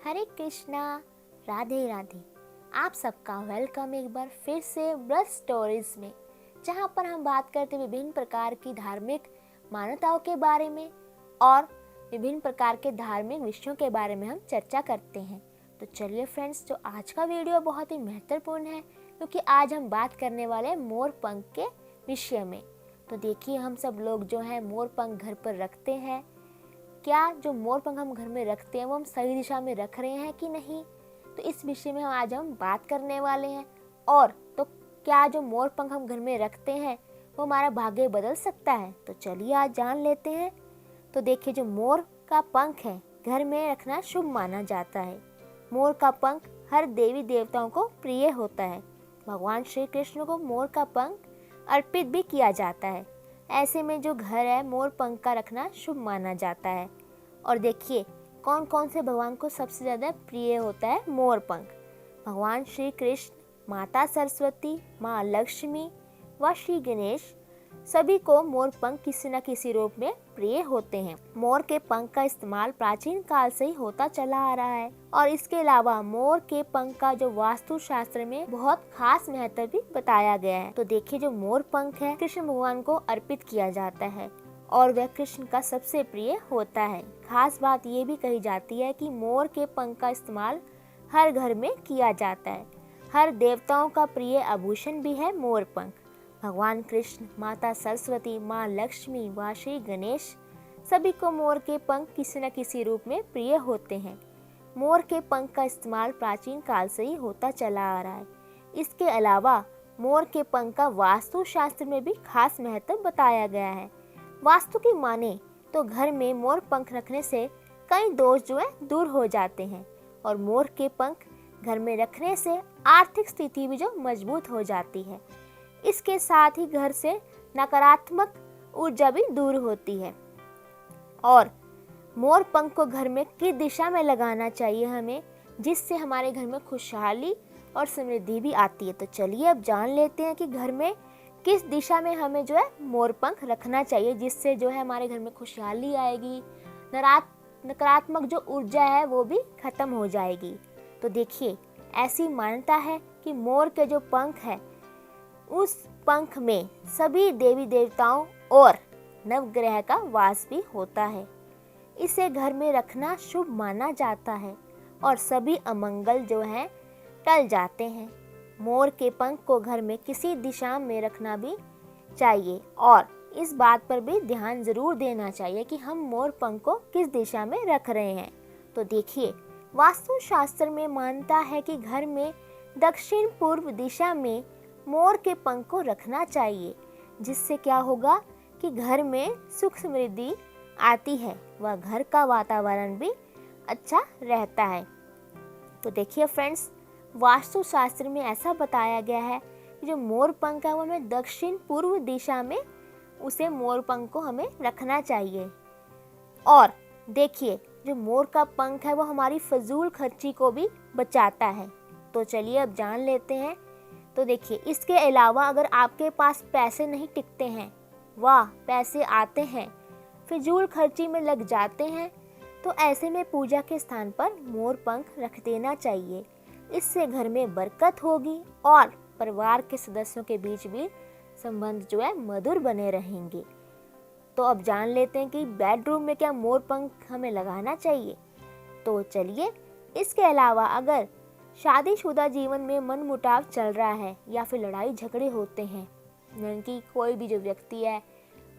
हरे कृष्णा, राधे राधे। आप सबका वेलकम एक बार फिर से ब्रज स्टोरीज में, जहाँ पर हम बात करते हैं विभिन्न प्रकार की धार्मिक मान्यताओं के बारे में और विभिन्न प्रकार के धार्मिक विषयों के बारे में हम चर्चा करते हैं। तो चलिए फ्रेंड्स, जो आज का वीडियो बहुत ही महत्वपूर्ण है, क्योंकि आज हम बात करने वाले हैं मोर पंख के विषय में। तो देखिए, हम सब लोग जो है मोर पंख घर पर रखते हैं। क्या जो मोर पंख हम घर में रखते हैं वो हम सही दिशा में रख रहे हैं कि नहीं, तो इस विषय में आज हम बात करने वाले हैं। और तो क्या जो मोर पंख हम घर में रखते हैं वो हमारा भाग्य बदल सकता है, तो चलिए आज जान लेते हैं। तो देखिए, जो मोर का पंख है घर में रखना शुभ माना जाता है। मोर का पंख हर देवी देवताओं को प्रिय होता है। भगवान श्री कृष्ण को मोर का पंख अर्पित भी किया जाता है। ऐसे में जो घर है मोर पंख का रखना शुभ माना जाता है। और देखिए, कौन कौन से भगवान को सबसे ज़्यादा प्रिय होता है मोर पंख। भगवान श्री कृष्ण, माता सरस्वती, माँ लक्ष्मी व श्री गणेश, सभी को मोर पंख किसी न किसी रूप में प्रिय होते हैं। मोर के पंख का इस्तेमाल प्राचीन काल से ही होता चला आ रहा है। और इसके अलावा मोर के पंख का जो वास्तु शास्त्र में बहुत खास महत्व भी बताया गया है। तो देखिए, जो मोर पंख है कृष्ण भगवान को अर्पित किया जाता है और वह कृष्ण का सबसे प्रिय होता है। खास बात ये भी कही जाती है कि मोर के पंख का इस्तेमाल हर घर में किया जाता है। हर देवताओं का प्रिय आभूषण भी है मोर पंख। भगवान कृष्ण, माता सरस्वती, माँ लक्ष्मी व श्री गणेश, सभी को मोर के पंख किसी न किसी रूप में प्रिय होते हैं। मोर के पंख का इस्तेमाल प्राचीन काल से ही होता चला आ रहा है। इसके अलावा मोर के पंख का वास्तु शास्त्र में भी खास महत्व बताया गया है। वास्तु की माने तो घर में मोर पंख रखने से कई दोष जो है दूर हो जाते हैं। और मोर के पंख घर में रखने से आर्थिक स्थिति भी जो मजबूत हो जाती है। इसके साथ ही घर से नकारात्मक ऊर्जा भी दूर होती है। और मोर पंख को घर में किस दिशा में लगाना चाहिए हमें, जिससे हमारे घर में खुशहाली और समृद्धि भी आती है। तो चलिए अब जान लेते हैं कि घर में किस दिशा में हमें जो है मोर पंख रखना चाहिए, जिससे जो है हमारे घर में खुशहाली आएगी, नकारात्मक जो ऊर्जा है वो भी खत्म हो जाएगी। तो देखिए, ऐसी मान्यता है कि मोर के जो पंख है उस पंख में सभी देवी देवताओं और नवग्रह का वास भी होता है। इसे घर में रखना शुभ माना जाता है और सभी अमंगल जो है टल जाते हैं। मोर के पंख को घर में किसी दिशा में रखना भी चाहिए और इस बात पर भी ध्यान जरूर देना चाहिए कि हम मोर पंख को किस दिशा में रख रहे हैं। तो देखिए, वास्तु शास्त्र में मानता है कि घर में दक्षिण पूर्व दिशा में मोर के पंख को रखना चाहिए, जिससे क्या होगा कि घर में सुख समृद्धि आती है व घर का वातावरण भी अच्छा रहता है। तो देखिए फ्रेंड्स, वास्तु शास्त्र में ऐसा बताया गया है कि जो मोर पंख है वो हमें दक्षिण पूर्व दिशा में उसे मोर पंख को हमें रखना चाहिए। और देखिए, जो मोर का पंख है वो हमारी फजूल खर्ची को भी बचाता है। तो चलिए अब जान लेते हैं। तो देखिए, इसके अलावा अगर आपके पास पैसे नहीं टिकते हैं व पैसे आते हैं फिजूल खर्ची में लग जाते हैं, तो ऐसे में पूजा के स्थान पर मोर पंख रख देना चाहिए। इससे घर में बरकत होगी और परिवार के सदस्यों के बीच भी संबंध जो है मधुर बने रहेंगे। तो अब जान लेते हैं कि बेडरूम में क्या मोर पंख हमें लगाना चाहिए। तो चलिए, इसके अलावा अगर शादीशुदा जीवन में मनमुटाव चल रहा है या फिर लड़ाई झगड़े होते हैं, यानी कि कोई भी जो व्यक्ति है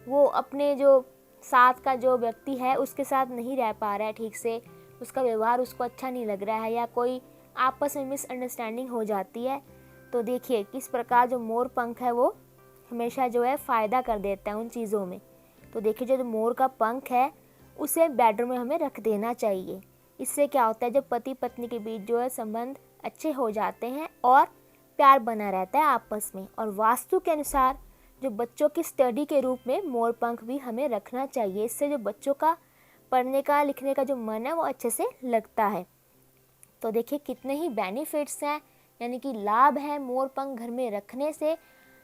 वो अपने जो साथ का जो व्यक्ति है उसके साथ नहीं रह पा रहा है ठीक से, उसका व्यवहार उसको अच्छा नहीं लग रहा है या कोई आपस में मिसअंडरस्टैंडिंग हो जाती है, तो देखिए किस प्रकार जो मोर पंख है वो हमेशा जो है फ़ायदा कर देता है उन चीज़ों में। तो देखिए, जो मोर का पंख है उसे बेडरूम में हमें रख देना चाहिए। इससे क्या होता है, जब पति पत्नी के बीच जो है संबंध अच्छे हो जाते हैं और प्यार बना रहता है आपस में। और वास्तु के अनुसार जो बच्चों की स्टडी के रूप में मोर पंख भी हमें रखना चाहिए। इससे जो बच्चों का पढ़ने का लिखने का जो मन है वो अच्छे से लगता है। तो देखिए, कितने ही बेनिफिट्स हैं, यानी कि लाभ है मोर पंख घर में रखने से।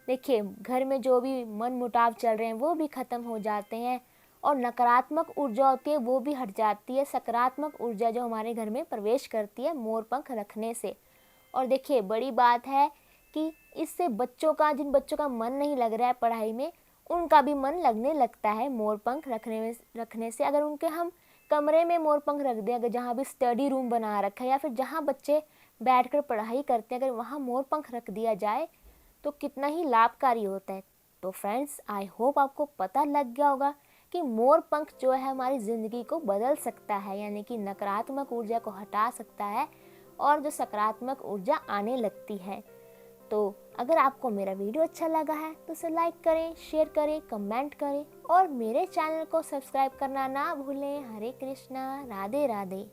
देखिए, घर में जो भी मन मुटाव चल रहे हैं वो भी ख़त्म हो जाते हैं और नकारात्मक ऊर्जा होती है वो भी हट जाती है, सकारात्मक ऊर्जा जो हमारे घर में प्रवेश करती है मोर पंख रखने से। और देखिए बड़ी बात है कि इससे बच्चों का, जिन बच्चों का मन नहीं लग रहा है पढ़ाई में, उनका भी मन लगने लगता है मोर पंख रखने से। अगर उनके हम कमरे में मोर पंख रख दें, अगर जहाँ भी स्टडी रूम बना रखा है या फिर जहाँ बच्चे बैठकर पढ़ाई करते हैं, अगर वहाँ मोर पंख रख दिया जाए तो कितना ही लाभकारी होता है। तो फ्रेंड्स, आई होप आपको पता लग गया होगा कि मोर पंख जो है हमारी ज़िंदगी को बदल सकता है, यानी कि नकारात्मक ऊर्जा को हटा सकता है और जो सकारात्मक ऊर्जा आने लगती है। तो अगर आपको मेरा वीडियो अच्छा लगा है तो उसे लाइक करें, शेयर करें, कमेंट करें और मेरे चैनल को सब्सक्राइब करना ना भूलें। हरे कृष्णा, राधे राधे।